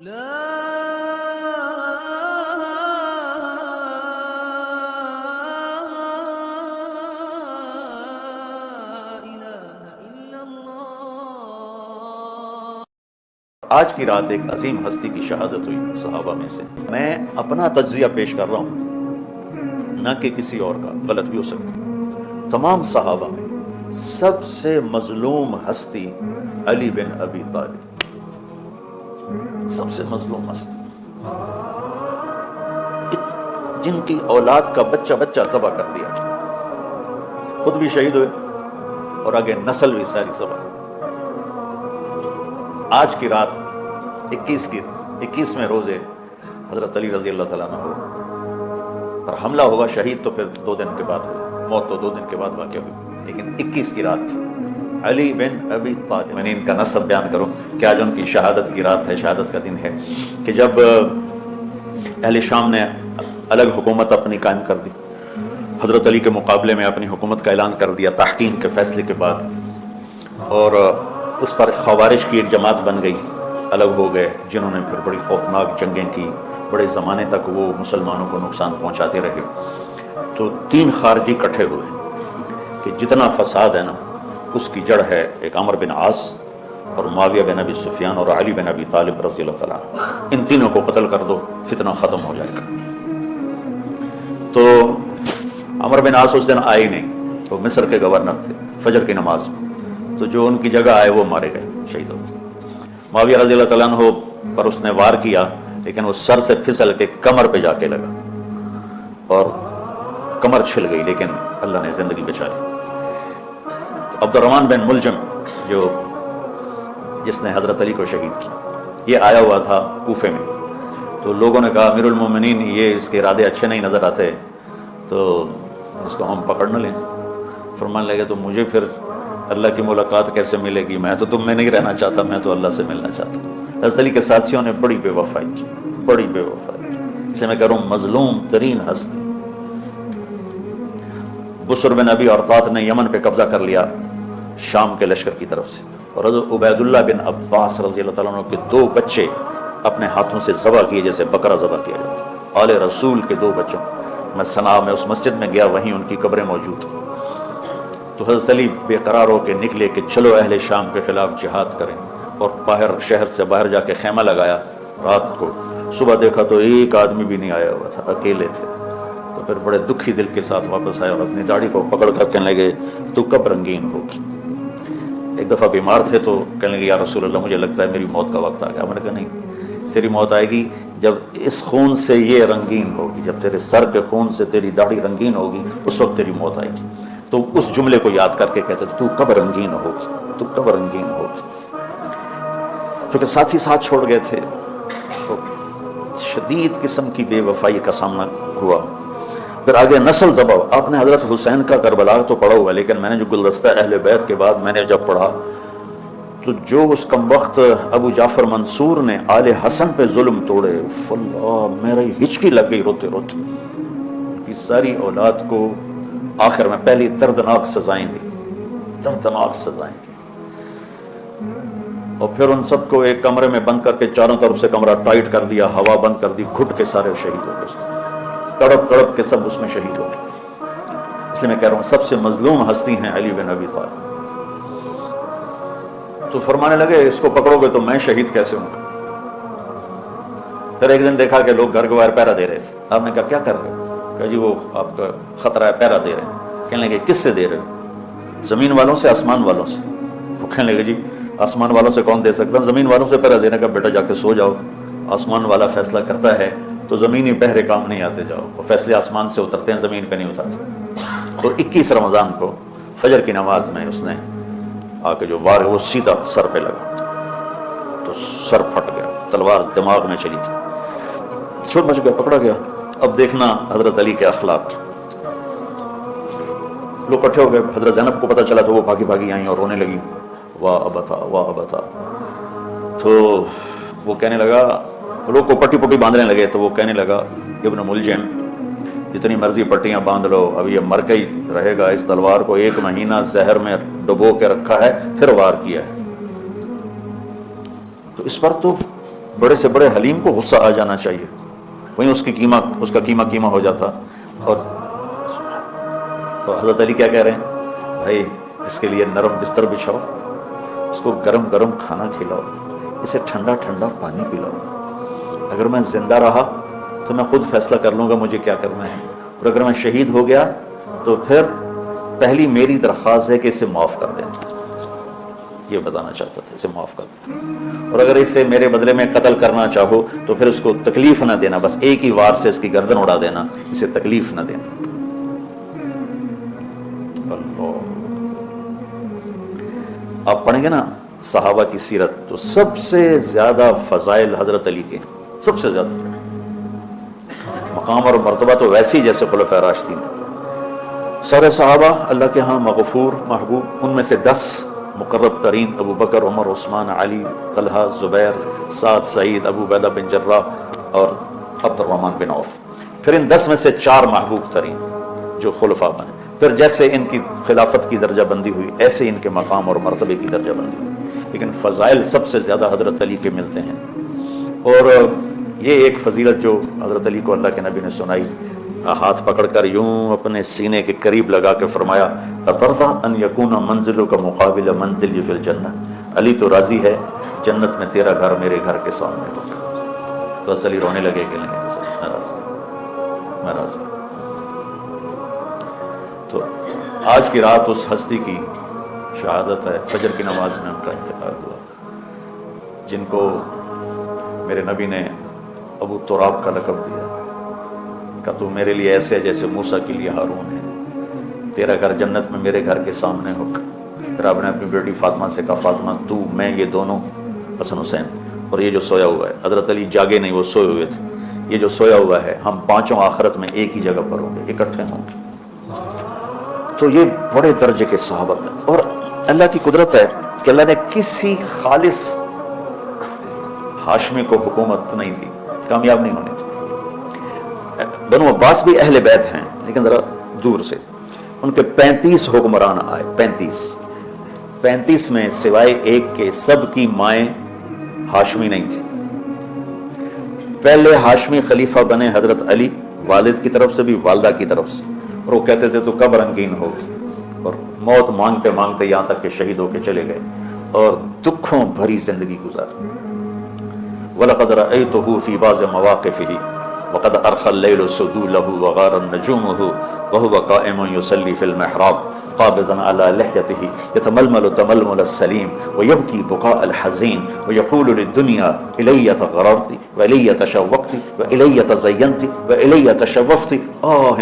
آج کی رات ایک عظیم ہستی کی شہادت ہوئی صحابہ میں سے. میں اپنا تجزیہ پیش کر رہا ہوں، نہ کہ کسی اور کا، غلط بھی ہو سکتا. تمام صحابہ میں سب سے مظلوم ہستی علی بن ابی طالب، سب سے مظلوم ہستی، جن کی اولاد کا بچہ بچہ ذبح کر دیا، خود بھی شہید ہوئے اور آگے نسل بھی ساری ذبح. آج کی رات 21ویں روزے حضرت علی رضی اللہ تعالیٰ عنہ پر حملہ ہوا. شہید تو پھر 2 دن کے بعد ہوئی، موت تو 2 دن کے بعد واقع ہوئی، لیکن 21 کی رات تھی. علی بن ابی طالب، میں نے ان کا نسب بیان کروں کہ آج ان کی شہادت کی رات ہے، شہادت کا دن ہے کہ جب اہل شام نے الگ حکومت اپنی قائم کر دی، حضرت علی کے مقابلے میں اپنی حکومت کا اعلان کر دیا تحقین کے فیصلے کے بعد، اور اس پر خوارج کی ایک جماعت بن گئی، الگ ہو گئے، جنہوں نے پھر بڑی خوفناک جنگیں کی، بڑے زمانے تک وہ مسلمانوں کو نقصان پہنچاتے رہے. تو 3 خارجی اکٹھے ہوئے کہ جتنا فساد ہے نا اس کی جڑ ہے ایک عمرو بن عاص اور معاویہ بن ابی سفیان اور علی بن ابی طالب رضی اللہ تعالیٰ عنہ. ان تینوں کو قتل کر دو، فتنہ ختم ہو جائے گا. تو عمرو بن عاص اس دن آئے نہیں، وہ مصر کے گورنر تھے. فجر کی نماز میں تو جو ان کی جگہ آئے وہ مارے گئے، شہید ہو گئے. معاویہ رضی اللہ تعالیٰ عنہ پر اس نے وار کیا، لیکن وہ سر سے پھسل کے کمر پہ جا کے لگا اور کمر چھل گئی، لیکن اللہ نے زندگی بچا لی. عبد الرحمن بن ملجم جس نے حضرت علی کو شہید کیا، یہ آیا ہوا تھا کوفے میں. تو لوگوں نے کہا امیر المومنین یہ اس کے ارادے اچھے نہیں نظر آتے، تو اس کو ہم پکڑ نہ لیں. فرمان لگے تو مجھے پھر اللہ کی ملاقات کیسے ملے گی؟ میں تو تم میں نہیں رہنا چاہتا، میں تو اللہ سے ملنا چاہتا. حضرت علی کے ساتھیوں نے بڑی بے وفائی کی، بڑی بے وفائی کی. اس لیے میں کہہ رہا ہوں مظلوم ترین ہستی. بسر بن ابی ارطاط نے یمن پہ قبضہ کر لیا شام کے لشکر کی طرف سے، اور حضرت عبید اللہ بن عباس رضی اللہ تعالیٰ عنہ کے 2 بچے اپنے ہاتھوں سے ذبح کیے جیسے بکرا ذبح کیا جاتا. آل رسول کے 2 بچوں، میں صنعاء میں اس مسجد میں گیا، وہیں ان کی قبریں موجود. تو حضرت علی بے قرار ہو کے نکلے کہ چلو اہل شام کے خلاف جہاد کریں، اور باہر شہر سے باہر جا کے خیمہ لگایا رات کو. صبح دیکھا تو ایک آدمی بھی نہیں آیا ہوا تھا، اکیلے تھے. تو پھر بڑے دکھی دل کے ساتھ واپس آئے اور اپنی داڑھی کو پکڑ کر کہنے لگے تو کب رنگین ہوگی. ایک دفعہ بیمار تھے تو کہنے لگے یا رسول اللہ مجھے لگتا ہے میری موت کا وقت آ گیا. میں نے کہا نہیں، تیری موت آئے گی جب اس خون سے یہ رنگین ہوگی، جب تیرے سر کے خون سے تیری داڑھی رنگین ہوگی اس وقت تیری موت آئے گی. تو اس جملے کو یاد کر کے کہتے تو کب رنگین ہوگی، تو کب رنگین ہوگی. چونکہ ساتھی ساتھ چھوڑ گئے تھے تو شدید قسم کی بے وفائی کا سامنا ہوا. پھر آگے نسل ذبح. آپ نے حضرت حسین کا کربلا تو پڑھا ہوا، لیکن میں نے جو گلدستہ اہل بیت کے بعد میں نے جب پڑھا تو جو اس کمبخت ابو جعفر منصور نے آل حسن پہ ظلم توڑے، اللہ میری ہچکی لگ گئی روتے روتے. ان کی ساری اولاد کو آخر میں پہلی دردناک سزائیں دی، دردناک سزائیں دی. اور پھر ان سب کو ایک کمرے میں بند کر کے چاروں طرف سے کمرہ ٹائٹ کر دیا، ہوا بند کر دی، گھٹ کے سارے شہید ہو گئے، تڑپ تڑپ کے سب اس میں شہید ہو گئے. اس لیے میں کہہ رہا ہوں سب سے مظلوم ہستی ہیں علی بن ابی طالب. تو فرمانے لگے اس کو پکڑو گے تو میں شہید کیسے ہوں گا. پھر ایک دن دیکھا کہ لوگ گھر کے باہر پہرا دے رہے تھے. آپ نے کہا کیا کر رہے ہو؟ کہ جی وہ آپ کا خطرہ ہے، پہرا دے رہے ہیں. کہنے لگے کس سے دے رہے ہو؟ زمین والوں سے، آسمان والوں سے. وہ کہنے لگے جی آسمان والوں سے کون دے سکتا ہوں، زمین والوں سے پہرا دینے کا. بیٹا جا کے سو جاؤ، آسمان والا فیصلہ کرتا ہے تو زمینی پہرے کام نہیں آتے. جاؤ، وہ فیصلے آسمان سے اترتے ہیں، زمین پہ نہیں اترتے. تو 21 رمضان کو فجر کی نماز میں اس نے آ کے جو وار وہ سیدھا سر پہ لگا تو سر پھٹ گیا، تلوار دماغ میں چلی گئی، چھوٹ مچ گیا، پکڑا گیا. اب دیکھنا حضرت علی کے اخلاق. لوگ اکٹھے ہو گئے. حضرت زینب کو پتہ چلا تو وہ بھاگی بھاگی آئیں اور رونے لگی، واہ ابتا واہ ابتا. تو وہ کہنے لگا، لوگ کو پٹی پٹی باندھنے لگے تو وہ کہنے لگا ابن ملجم جتنی مرضی پٹیاں باندھ لو، اب یہ مر کے ہی رہے گا. اس تلوار کو 1 مہینہ زہر میں ڈبو کے رکھا ہے، پھر وار کیا ہے. تو اس پر تو بڑے سے بڑے حلیم کو غصہ آ جانا چاہیے، وہیں اس کا قیمہ ہو جاتا. اور حضرت علی کیا کہہ رہے ہیں؟ بھائی اس کے لیے نرم بستر بچھاؤ، اس کو گرم گرم کھانا کھلاؤ، اسے ٹھنڈا ٹھنڈا پانی پلاؤ. اگر میں زندہ رہا تو میں خود فیصلہ کر لوں گا مجھے کیا کرنا ہے، اور اگر میں شہید ہو گیا تو پھر پہلی میری درخواست ہے کہ اسے معاف کر دیں. یہ بتانا چاہتا تھا، اسے معاف کر دیں. اور اگر اسے میرے بدلے میں قتل کرنا چاہو تو پھر اس کو تکلیف نہ دینا، بس ایک ہی وار سے اس کی گردن اڑا دینا، اسے تکلیف نہ دینا. آپ پڑھیں گے نا صحابہ کی سیرت تو سب سے زیادہ فضائل حضرت علی کے، سب سے زیادہ مقام اور مرتبہ تو ویسی جیسے خلفائے راشدین. سارے صحابہ اللہ کے ہاں مغفور محبوب، ان میں سے 10 مقرب ترین ابو بکر، عمر، عثمان، علی، طلحہ، زبیر، سعد، سعید، ابو عبیدہ بن جراح اور عبد الرحمن بن عوف. پھر ان 10 میں سے 4 محبوب ترین جو خلفاء بنے. پھر جیسے ان کی خلافت کی درجہ بندی ہوئی ایسے ان کے مقام اور مرتبے کی درجہ بندی ہوئی، لیکن فضائل سب سے زیادہ حضرت علی کے ملتے ہیں. اور یہ ایک فضیلت جو حضرت علی کو اللہ کے نبی نے سنائی، ہاتھ پکڑ کر یوں اپنے سینے کے قریب لگا کے فرمایا اترضی ان یکون منزلک مقابل منزلی فی الجنہ. علی تو راضی ہے جنت میں تیرا گھر میرے گھر کے سامنے ہوگا. تو علی رونے لگے کہ نہیں میں راضی. تو آج کی رات اس ہستی کی شہادت ہے، فجر کی نماز میں ان کا انتقال ہوا، جن کو میرے نبی نے ابو تراب کا لقب دیا کہ تو میرے لیے ایسے جیسے موسیٰ کے لیے ہارون ہے، تیرا گھر جنت میں میرے گھر کے سامنے ہوگا. پھر آپ نے اپنی بیٹی فاطمہ سے کہا فاطمہ تو میں یہ دونوں حسن حسین اور یہ جو سویا ہوا ہے، حضرت علی جاگے نہیں، وہ سوئے ہوئے تھے، یہ جو سویا ہوا ہے ہم پانچوں آخرت میں ایک ہی جگہ پر ہوں گے، اکٹھے ہوں گے. تو یہ بڑے درجے کے صحابہ ہیں. اور اللہ کی قدرت ہے کہ اللہ نے کسی خالص ہاشمی کو حکومت نہیں دی، کامیاب نہیں ہونے دی. بنو عباس بھی اہل بیت ہیں لیکن ذرا دور سے. ان کے 35 حکمران آئے، 35 میں سوائے ایک کے سب کی مائیں ہاشمی نہیں تھی. پہلے ہاشمی خلیفہ بنے حضرت علی، والد کی طرف سے بھی والدہ کی طرف سے. اور وہ کہتے تھے تو کب رنگین ہوگی، اور موت مانگتے مانگتے یہاں تک کہ شہید ہو کے چلے گئے اور دکھوں بھری زندگی گزاری. وَلَقَدْ رَأَيْتُهُ فِي بَعْضِ مَوَاقِفِهِ وَقَدْ أَرْخَى اللَّيْلُ سُدُولَهُ وَغَارَ نُجُومُهُ وَهُوَ قَائِمٌ يُصَلِّي فِي الْمِحْرَابِ قابضاً على لحيته يتململ تململ السليم ويبكي بكاء الحزين ويقول للدنيا إلي تغررت وإلي تشوقت وإلي تزينت وإلي تشوفت آه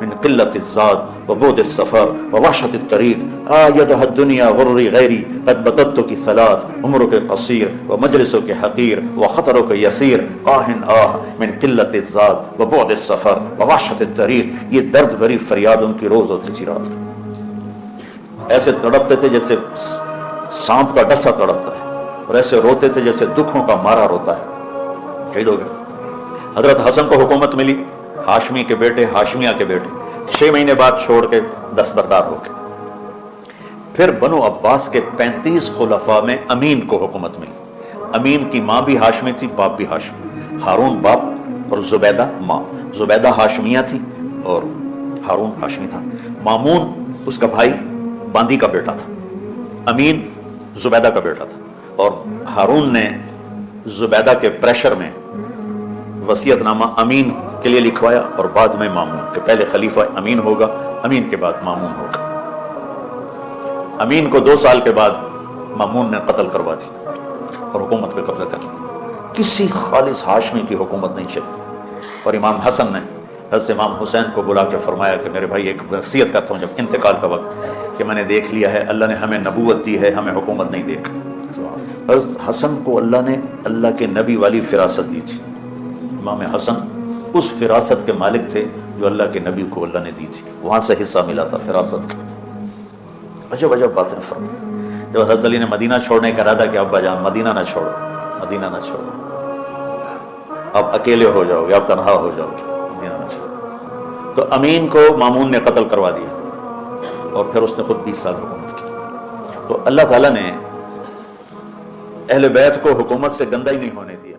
من قلة الزاد وبعد السفر ووحشة الطريق آيدها الدنيا غري غيري قد بددتك 3 عمرك قصير ومجلسك حقير وخطرك يسير من قلة الزاد وبعد السفر ووحشة الطريق. یہ درد بھری فریاد ان کی روز ہوتی تھی رات. ایسے تڑپتے تھے جیسے سانپ کا ڈسا تڑپتا ہے، اور ایسے روتے تھے جیسے دکھوں کا مارا روتا ہے. شہید ہو گئے. حضرت حسن کو حکومت ملی، ہاشمی کے بیٹے، ہاشمیہ کے بیٹے. 6 مہینے بعد چھوڑ کے دستبردار ہو گئے. پھر بنو عباس کے 35 خلفاء میں امین کو حکومت ملی. امین کی ماں بھی ہاشمی تھی، باپ بھی ہاشمی. ہارون باپ اور زبیدہ ماں. زبیدہ ہاشمیہ تھی اور ہارون ہاشمی تھا. مامون اس کا بھائی باندی کا بیٹا تھا. امین زبیدہ کا بیٹا تھا. اور ہارون نے زبیدہ کے پریشر میں وصیت نامہ امین کے لیے لکھوایا اور بعد میں مامون، کہ پہلے خلیفہ امین ہوگا، امین کے بعد مامون ہوگا. امین کو 2 سال کے بعد مامون نے قتل کروا دی اور حکومت پہ قبضہ کر لیا. کسی خالص ہاشمی کی حکومت نہیں چلی. اور امام حسن نے حضرت امام حسین کو بلا کے فرمایا کہ میرے بھائی ایک وصیت کرتا ہوں جب انتقال کا وقت، کہ میں نے دیکھ لیا ہے اللہ نے ہمیں نبوت دی ہے، ہمیں حکومت نہیں دیکھ. حضرت حسن کو اللہ نے اللہ کے نبی والی فراست دی تھی. امام حسن اس فراست کے مالک تھے جو اللہ کے نبی کو اللہ نے دی تھی، وہاں سے حصہ ملا تھا فراست کا. عجب عجب باتیں فرمائیں. جب حضرت علی نے مدینہ چھوڑنے کا ارادہ کیا، ابا جان مدینہ نہ چھوڑو، مدینہ نہ چھوڑو، آپ اکیلے ہو جاؤ گے، آپ تنہا ہو جاؤ گے، مدینہ نہ چھوڑو. تو امین کو مامون نے قتل کروا دیا اور پھر اس نے خود 20 سال حکومت کی. تو اللہ تعالیٰ نے اہل بیت کو حکومت سے گندہ ہی نہیں ہونے دیا.